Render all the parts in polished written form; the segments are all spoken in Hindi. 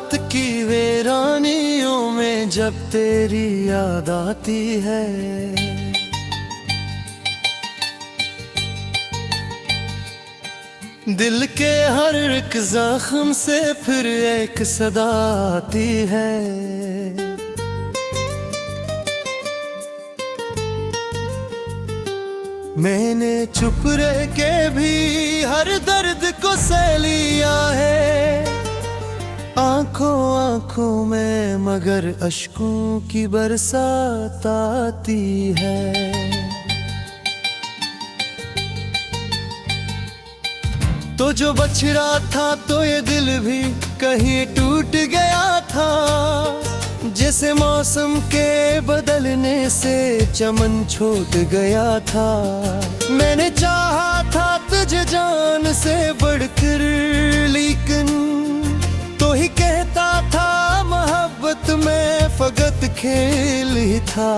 रात की वीरानियों में जब तेरी याद आती है, दिल के हर एक जख्म से फिर एक सदा आती है। मैंने चुप रह के भी हर दर्द को सह लिया है, आंखों आंखों में मगर अश्कों की बरसात आती है। तो जो बच रहा था तो ये दिल भी कहीं टूट गया था, जैसे मौसम के बदलने से चमन छूट गया था। मैंने चाहा था तुझे जान से बढ़कर, लेकिन तो ही कहता था मोहब्बत में फकत खेल ही था।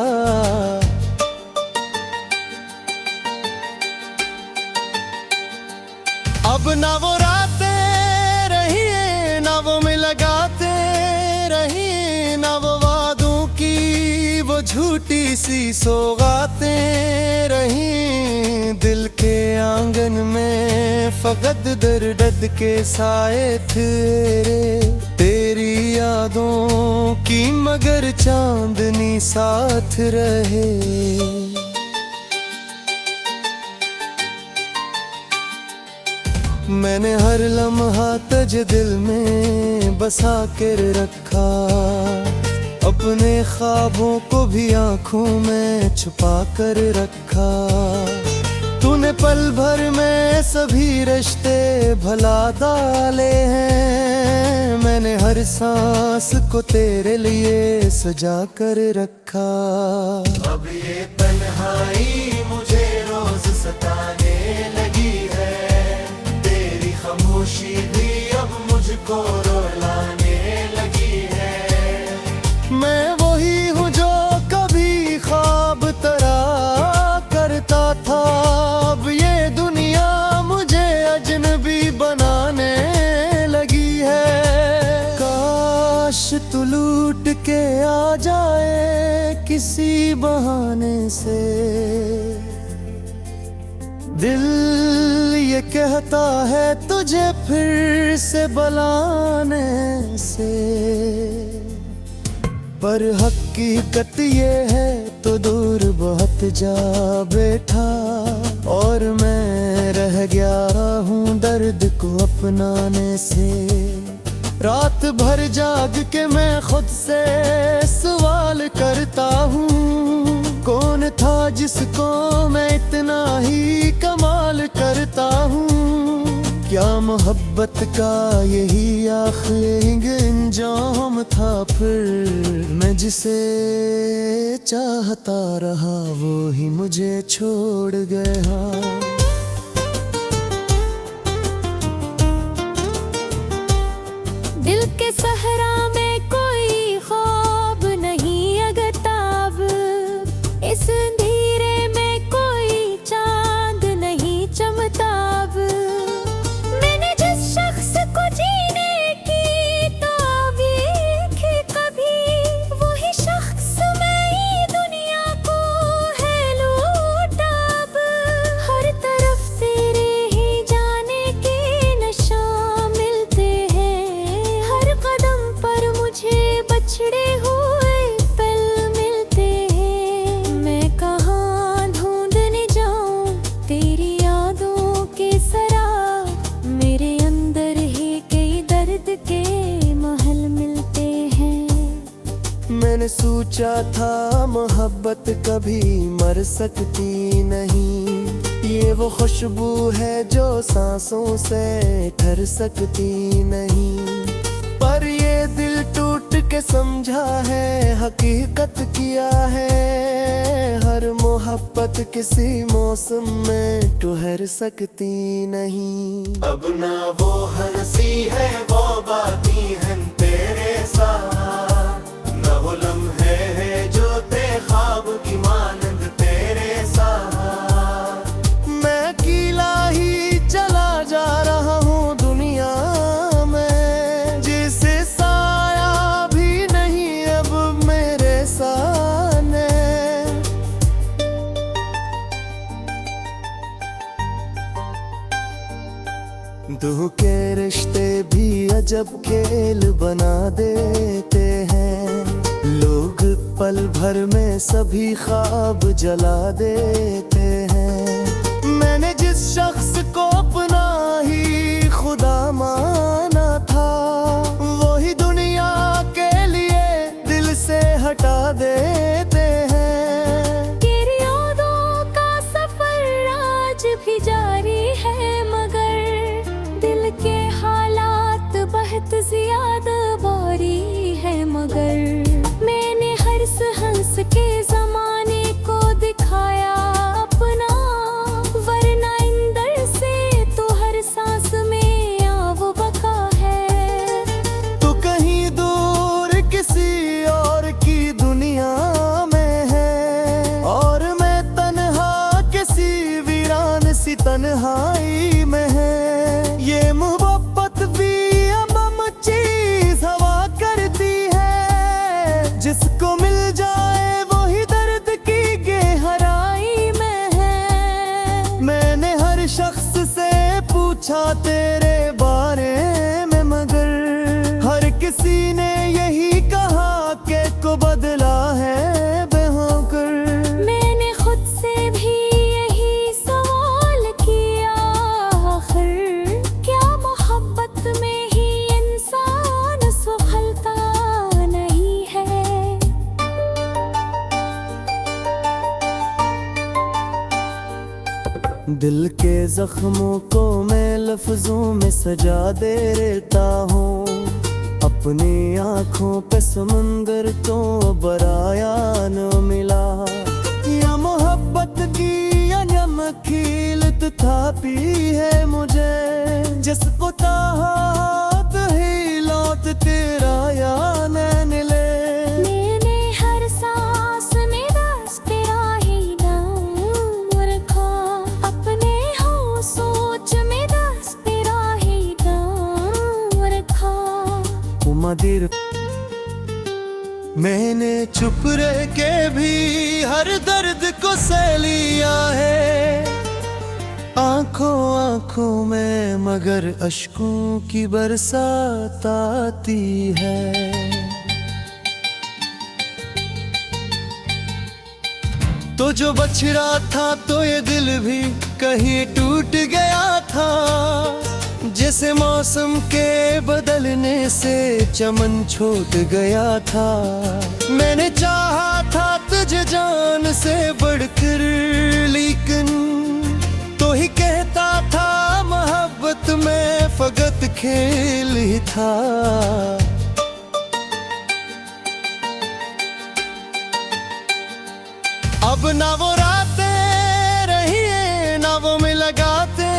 अब ना वो रातें रही, ना वो मिलगाते रही, ना वो वादों की वो झूठी सी सौगातें रही। दिल के आंगन में फकत दर्द के साए तेरे, तेरी यादों की मगर चांदनी साथ रहे। मैंने हर लम्हा तुझे दिल में बसा कर रखा, अपने ख्वाबों को भी आंखों में छुपा कर रखा। तूने पल भर में सभी रिश्ते भला डाले हैं, मैंने हर सांस को तेरे लिए सजा कर रखा। अब ये तन्हाई मुझे रोज सताने लगी है, खामोशी भी अब मुझको रुलाने लगी है। मैं वही हूँ जो कभी ख्वाब तरा करता था, अब ये दुनिया मुझे अजनबी बनाने लगी है। काश तू लूट के आ जाए किसी बहाने से, दिल ये कहता है तुझे फिर से बुलाने से। पर हकीकत ये है तो दूर बहुत जा बैठा, और मैं रह गया हूँ दर्द को अपनाने से। रात भर जाग के मैं खुद से सवाल करता हूँ, कौन था जिसको मैं इतना ही कमाल करता हूँ। क्या मोहब्बत का यही आखिरी अंजाम था, फिर मैं जिसे चाहता रहा वो ही मुझे छोड़ गया। दिल के सहरा में कोई ख्वाब नहीं अगताब, इस अंधेरे में कोई चांद नहीं चमताब। मैंने जिस शख्स को जीने की ताबीर की कभी, वही शख्स मैं ही दुनिया को है लूटाब। हर तरफ तेरे ही जाने के नशा मिलते हैं, हर कदम पर मुझे बछड़े हुए पल मिलते हैं। मैं कहाँ ढूंढने जाऊं तेरी यादों के सरा, मेरे अंदर ही कई दर्द के महल मिलते हैं। मैंने सोचा था मोहब्बत कभी मर सकती नहीं, ये वो खुशबू है जो सांसों से ठहर सकती नहीं। पर ये दिल टूट के समझा है, हकीकत किया है, हर मोहब्बत किसी मौसम में ठहर सकती नहीं। अब ना वो हंसी है वो बातें हैं तेरे साथ, ना वो लम्हे हैं जो ते ख्वाब की मानंद तेरे साथ। मैं अकेला ही चला जा रहा हूँ दुनिया में, जिसे सारे रूह के रिश्ते भी अजब खेल बना देते हैं। लोग पल भर में सभी ख्वाब जला देते हैं। मैंने जिस शख्स को अपना ही खुदा माना था, वो ही दुनिया के लिए दिल से हटा देते हैं। तेरी यादों का सफर आज भी जारी है, मगर दिल के हालात बहुत ज्यादा भारी है। मगर मैंने हंस हंस के जमाने को दिखाया अपना, वरना इंदर से तो हर सांस में आव बका है। तू कहीं दूर किसी और की दुनिया में है, और मैं तन्हा किसी वीरान सी तन्हाई में है। ये मोहब्बत भी अमम चीज हवा करती है, जिसको मिल जाए वही दर्द की गहराई में है। मैंने हर शख्स से पूछा तेरे बारे में, मगर हर किसी ने यही कहा कि को बदला है बेहोकर। मैंने खुद से भी यही सवाल किया, आखिर क्या मोहब्बत में ही इंसान संभलता नहीं है। दिल के जख्मों को मैं लफ्जों में सजा देता हूँ। अपनी आँखों पे समुंदर तो बराया न मिला। या मोहब्बत की अनमक खिलत था पी है मुझे, जिसको चाहत ही लौट तेरा या नैन ले। मैंने हर सांस में बस तेरा ही नाम रखा, अपने हो सोच में बस तेरा ही नाम रखा। उमदिर मैंने चुप रह के भी हर दर्द को सह लिया है। आंखों आंखों में मगर अश्कों की बरसात आती है। तो जो बछड़ा था तो ये दिल भी कहीं टूट गया था। जैसे मौसम के बदलने से चमन छूट गया था। मैंने चाहा था तुझे जान से बढ़कर, लेकिन तो ही कहता था मोहब्बत में फकत खेल ही था। अब ना वो रातें रही, ना वो में लगाते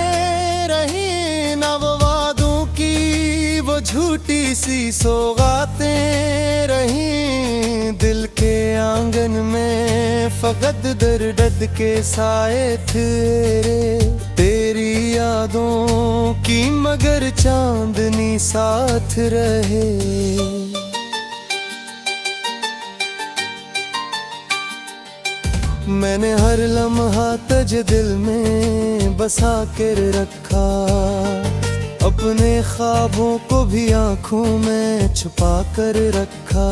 रही, ना वो वादों की वो झूठी सी सौगातें रही। दिल के आंगन में फकत दर्द के साए थे तेरी यादों की, मगर चांदनी साथ रहे। मैंने हर लम्हा तुझ दिल में बसा कर रखा, अपने ख्वाबों को भी आंखों में छुपा कर रखा।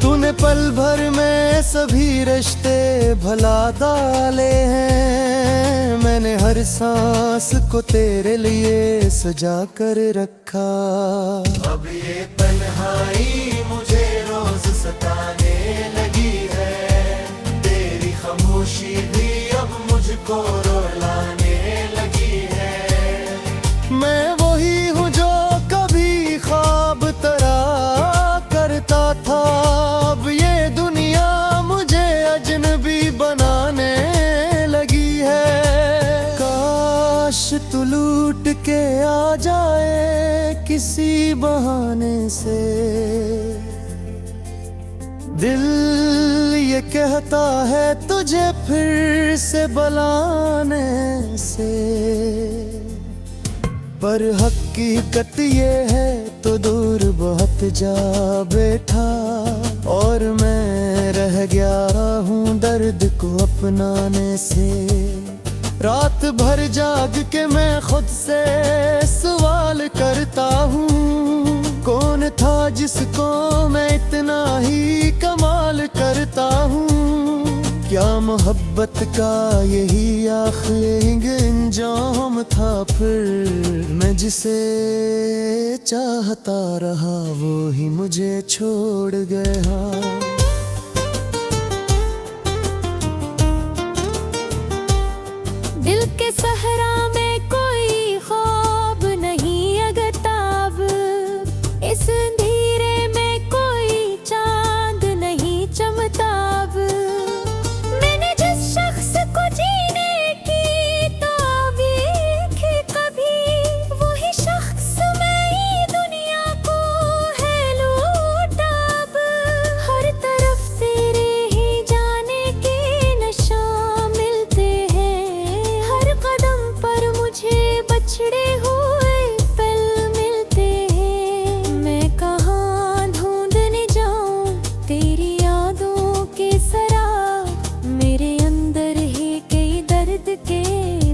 तूने पल भर में सभी रिश्ते भला डाले हैं। मैंने हर सांस को तेरे लिए सजा कर रखा। अब ये तन्हाई मुझे रोज सताने लगी है, खामोशी भी अब मुझको रुलाने लगी है। मैं वही हूँ जो कभी ख्वाब तरा करता था, अब ये दुनिया मुझे अजनबी बनाने लगी है। काश तू लूट के आ जाए किसी बहाने से, दिल ये कहता है तुझे फिर से बुलाने से। पर हकीकत ये है तो दूर बहुत जा बैठा, और मैं रह गया हूँ दर्द को अपनाने से। रात भर जाग के मैं खुद से सवाल करता हूँ, कौन था जिसको मैं इतना ही कमाल करता हूँ। क्या मोहब्बत का यही आखिरी अंजाम था, फिर मैं जिसे चाहता रहा वो ही मुझे छोड़ गया। दिल के सहरा में कोई ख्वाब नहीं अगताब, इस अंधेरे में कोई चांद नहीं चमताब। मैंने जिस शख्स को जीने की ताबीर की कभी, वही शख्स मैं दुनिया को है लूटाब। हर तरफ तेरे ही जाने के नशा मिलते हैं, हर कदम पर मुझे बछड़े हुए पल मिलते हैं। मैं कहाँ ढूंढने जाऊं तेरी यादों के सराग, मेरे अंदर ही कई दर्द के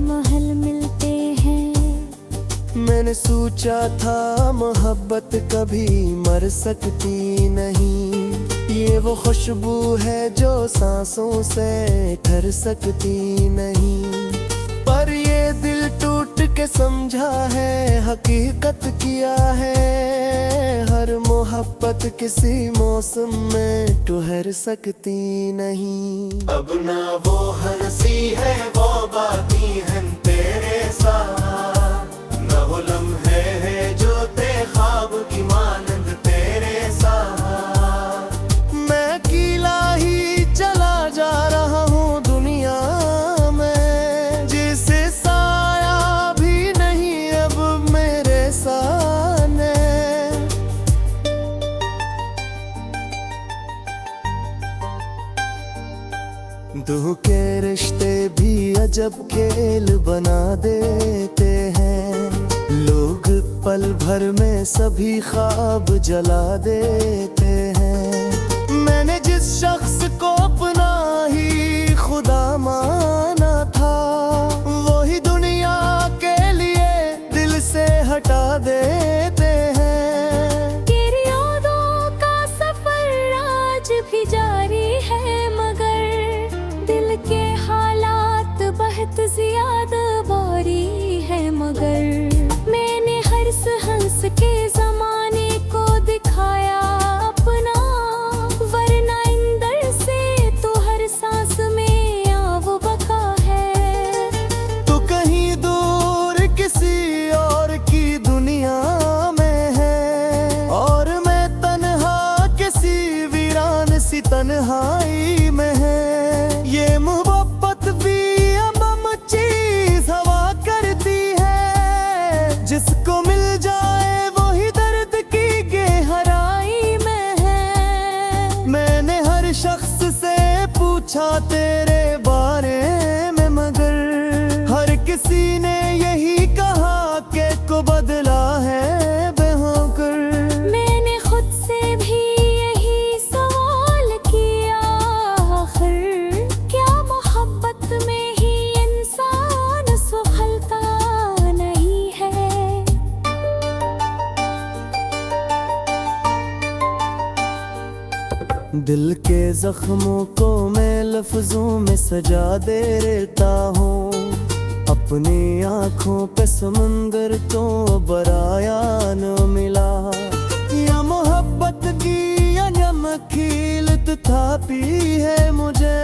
महल मिलते हैं। मैंने सोचा था मोहब्बत कभी मर सकती नहीं, ये वो खुशबू है जो सांसों से ठहर सकती नहीं। पर ये दिल टूट के समझा है, हकीकत किया है, हर मोहब्बत किसी मौसम में ठहर सकती नहीं। अब ना वो हंसी है वो बातें हैं तेरे साथ, न वो लम्हे हैं जो ते ख्वाब की मानंद तेरे साथ। मैं अकेला ही चला जा रहा हूँ दुनिया में, जिसे साया भी नहीं अब मेरे सामने। दो के रिश्ते भी अजब खेल बना देते हैं, लोग पल भर में सभी ख्वाब जला देते हैं। मैंने जिस शख्स को अपना ही खुदा माना था, वही दुनिया के लिए दिल से हटा देते हैं। तेरी यादों का सफर आज भी जारी है, मगर दिल के हालात बहुत ज्यादा भारी है। मगर मैंने हंस हंस के जमाने को दिखाया अपना, वरना अंदर से तो हर सांस में आव बका है। तो कहीं दूर किसी और की दुनिया में है, और मैं तन्हा किसी वीरान सी तन्हाई में है। ये मोहब्बत भी अमम चीज हवा करती है, जिसको मिल जाए वही दर्द की गहराई में है। मैंने हर शख्स से पूछा तेरे बारे में, मगर हर किसी ने यही कहा कि को बदला है बेहोकर। मैंने खुद से भी यही सवाल किया, आखिर क्या मोहब्बत में ही इंसान सुखलता नहीं है। दिल के जख्मों को मैं लफ्जों में सजा देता हूँ, अपनी आँखों पे समुंदर तो बराया न मिला। या मोहब्बत की या नमक की लत था पी है मुझे,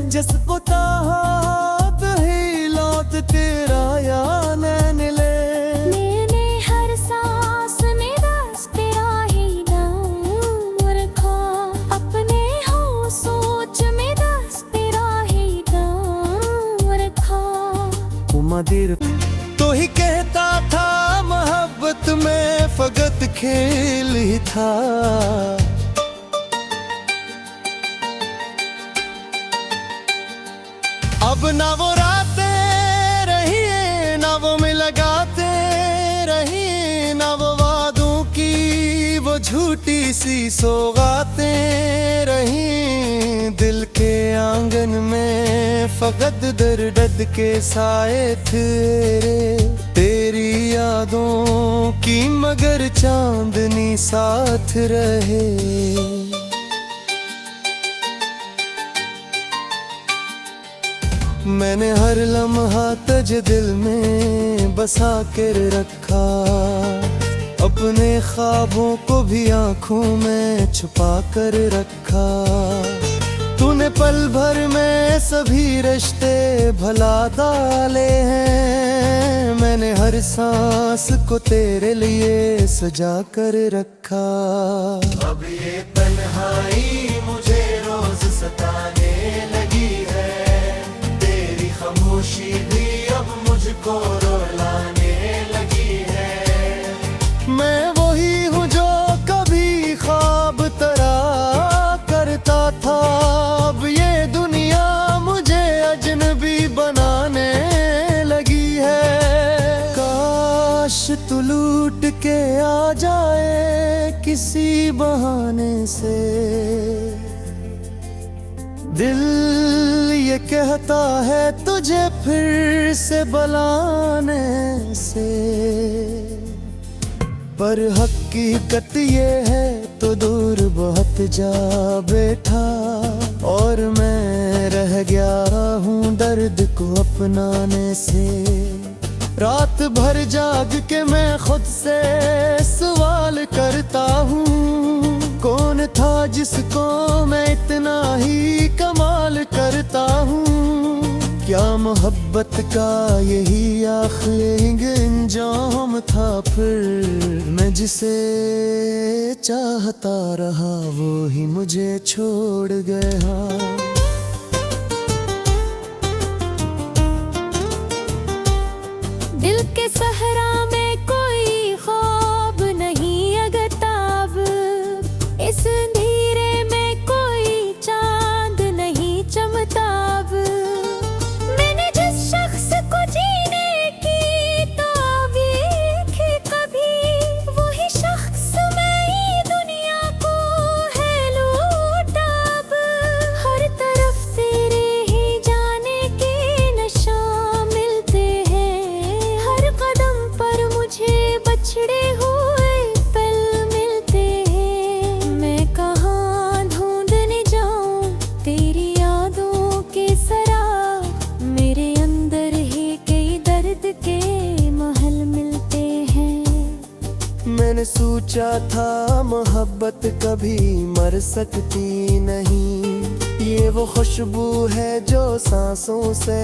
जिसको चाहत ही लौट तेरा या नैन ले। मैंने हर सांस में बस तेरा ही नाम रखा, अपने हो सोच में बस तेरा ही नाम रखा। उमदीर तो ही कहता था मोहब्बत में फकत खेल ही था। अब ना वो रातें रही, ना वो में लगाते रही, ना वो वादों की वो झूठी सी सौगातें रही। दिल के आंगन में फकत दर्द के साए तेरे, तेरी यादों की मगर चांदनी साथ रहे। मैंने हर लम्हा तुझे दिल में बसा कर रखा, अपने ख्वाबों को भी आंखों में छुपा कर रखा। तूने पल भर में सभी रिश्ते भुला डाले हैं, मैंने हर सांस को तेरे लिए सजा कर रखा। अब ये तन्हाई मुझे रोज सताने लगी है, तेरी खामोशी भी अब मुझको रुलाने लगी है। मैं वही हूँ जो कभी ख्वाब तरा करता था, अब ये दुनिया मुझे अजनबी बनाने लगी है। काश तू लूट के आ जाए किसी बहाने से, दिल ये कहता है तुझे फिर से बुलाने से, पर हकीकत ये है तो दूर बहुत जा बैठा, और मैं रह गया हूँ दर्द को अपनाने से। रात भर जाग के मैं खुद से सवाल करता हूँ, कौन था जिसको मैं इतना ही कमाल करता हूँ। क्या मोहब्बत का यही आखिरी अंजाम था, फिर मैं जिसे चाहता रहा वो ही मुझे छोड़ गया। दिल के सहरा में कोई ख्वाब नहीं अगताब, इस अंधेरे में कोई चांद नहीं चमताब। मैंने जिस शख्स को जीने की ताबीर की कभी, वही शख्स मैं दुनिया को है लूटाब। हर तरफ तेरे ही जाने के नशा मिलते हैं, हर कदम पर मुझे बछड़े हुए पल मिलते हैं। मैं कहाँ ढूंढने जाऊं तेरी यादों के सराग, मेरे अंदर ही कई दर्द के महल मिलते हैं। मैंने सोचा था मोहब्बत कभी मर सकती नहीं, ये वो खुशबू है जो सांसों से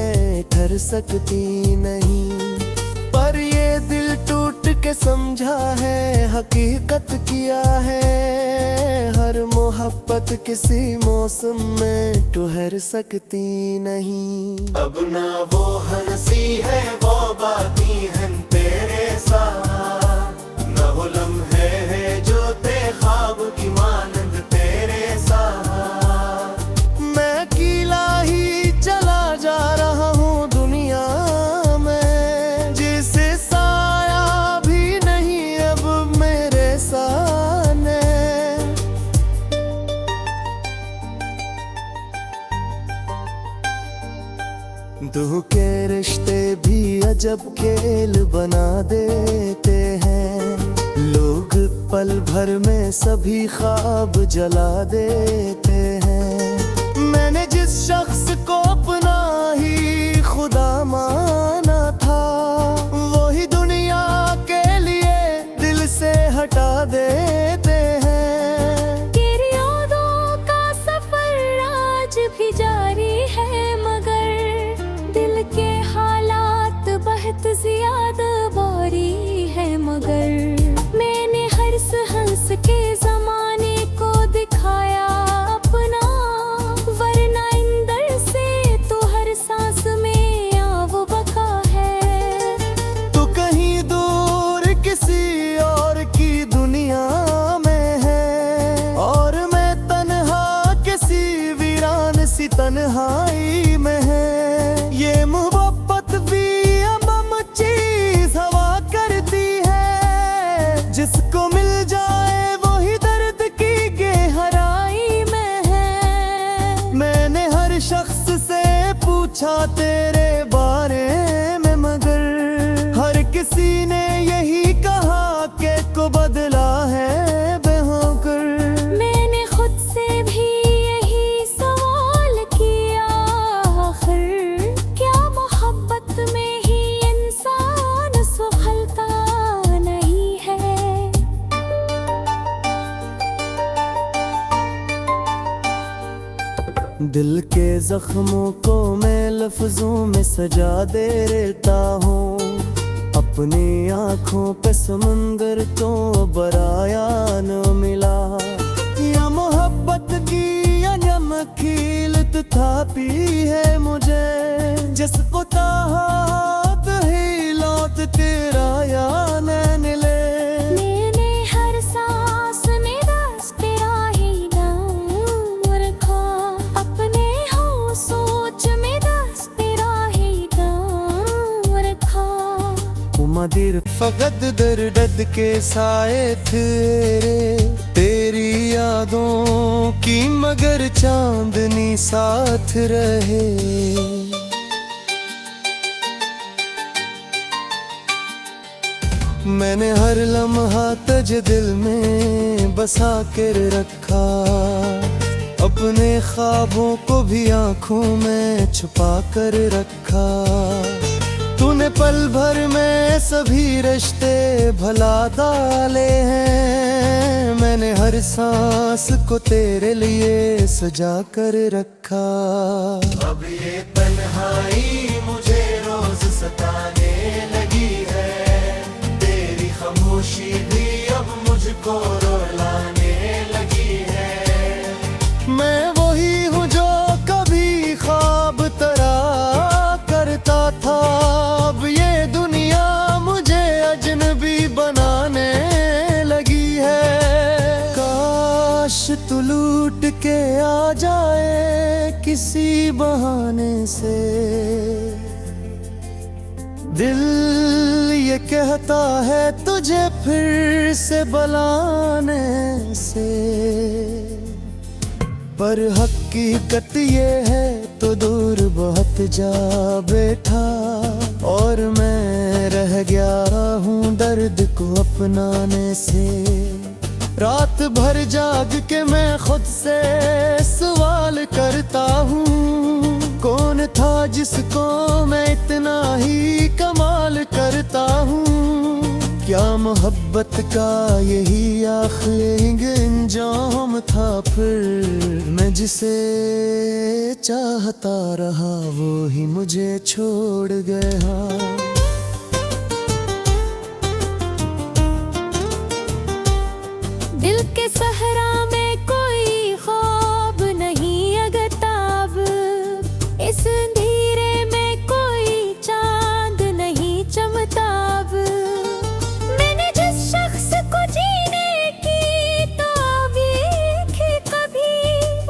ठहर सकती नहीं। पर ये दिल टूट के समझा है, हकीकत किया है, हर मोहब्बत किसी मौसम में ठहर सकती नहीं। अब ना वो हंसी है वो बातें हैं तेरे साथ, न वो लम्हे हैं जो ते ख्वाब की मानंद तेरे साथ। मैं अकेला ही चला जा रहा हूँ दुनिया में, जिसे साया भी नहीं अब मेरे सामने। दो के रिश्ते भी अजब खेल बना देते हैं, लोग पल भर में सभी ख्वाब जला देते हैं। मैंने जिस शख्स को अपना ही खुदा माना था, वही दुनिया के लिए दिल से हटा देते हैं। तेरी यादों का सफर आज भी जारी है, मगर दिल के हालात बहुत ज्यादा भारी है। मगर मैंने हंस हंस के जमाने को दिखाया अपना, वरना अंदर से तो हर सांस में आग बका है। तो कहीं दूर किसी और की दुनिया में है, और मैं तन्हा किसी वीरान सी तन्हाई में है। ये मोहब्बत भी अमम चीज हवा करती है, जिसको मिल जाए वही दर्द की गहराई में है। मैंने हर शख्स से पूछा दिल के जख्मों को मैं लफ्जों में सजा दे देता हूँ। अपनी आंखों पे समुंदर तो बराया न मिला। या मोहब्बत की या नमकीलत था पी है मुझे, जिसको ताहत ही लौट तेरा या नैन ले। मैंने हर सांस में बस तेरा ही नाम रखा, अपने हो सोच में बस तेरा ही नाम रखा। मदिर फकत दर्द के साए तेरे, तेरी यादों की मगर चांदनी साथ रहे। मैंने हर लम्हा तुझ दिल में बसा कर रखा, अपने ख्वाबों को भी आंखों में छुपा कर रखा। तूने पल भर में सभी रिश्ते भला डाले हैं, मैंने हर सांस को तेरे लिए सजा कर रखा। अब ये तन्हाई मुझे रोज सताने लगी है, तेरी खामोशी भी अब मुझको रुलाने लगी है। मैं वही हूँ जो कभी ख्वाब तरा करता था, अब ये दुनिया मुझे अजनबी बनाने लगी है। काश तू लूट के आ जाए किसी बहाने से, दिल ये कहता है तुझे फिर से बुलाने से। पर हकीकत ये है तो दूर बहुत जा बैठा, और मैं रह गया हूँ दर्द को अपनाने से। रात भर जाग के मैं खुद से सवाल करता हूँ, कौन था जिसको मैं इतना ही कमाल करता हूँ। क्या मोहब्बत का यही आखिरी अंजाम था, फिर मैं जिसे चाहता रहा वो ही मुझे छोड़ गया। दिल के सहरा में कोई ख्वाब नहीं अगताब, इस अंधेरे में कोई चांद नहीं चमताब। मैंने जिस शख्स को जीने की ताबीर की कभी,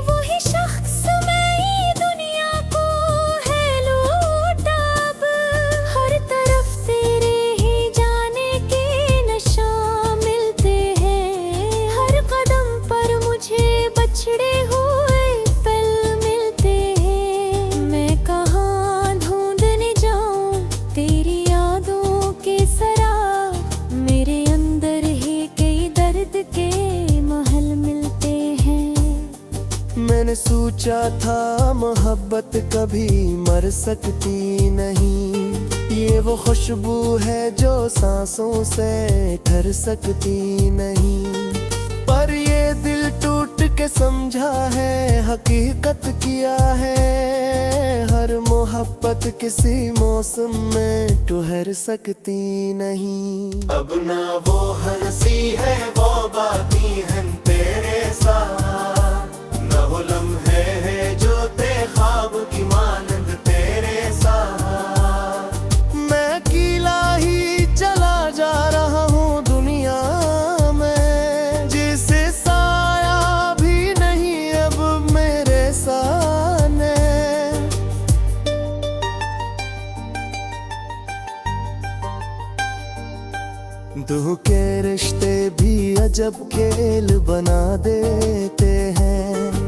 वही शख्स मैं ही दुनिया को है लूटाब। हर तरफ तेरे ही जाने के नशा मिलते हैं, हर कदम पर मुझे बछड़े हुए पल मिलते हैं। मैं कहाँ ढूंढने जाऊं तेरी यादों के सरा, मेरे अंदर ही कई दर्द के महल मिलते हैं। मैंने सोचा था मोहब्बत कभी मर सकती नहीं, ये वो खुशबू है जो सांसों से ठहर सकती नहीं। पर ये दिल टूट के समझा है, हकीकत किया है, हर मोहब्बत किसी मौसम में ठहर सकती नहीं। अब ना वो हंसी है वो बातें हैं तेरे साथ, न वो लम्हे हैं जो ते ख्वाब की मानंद तेरे साथ। मैं अकेला ही चला जा रहा हूँ दुनिया में, जिसे साया भी नहीं अब मेरे सामने। दो के रिश्ते भी अजब खेल बना देते हैं,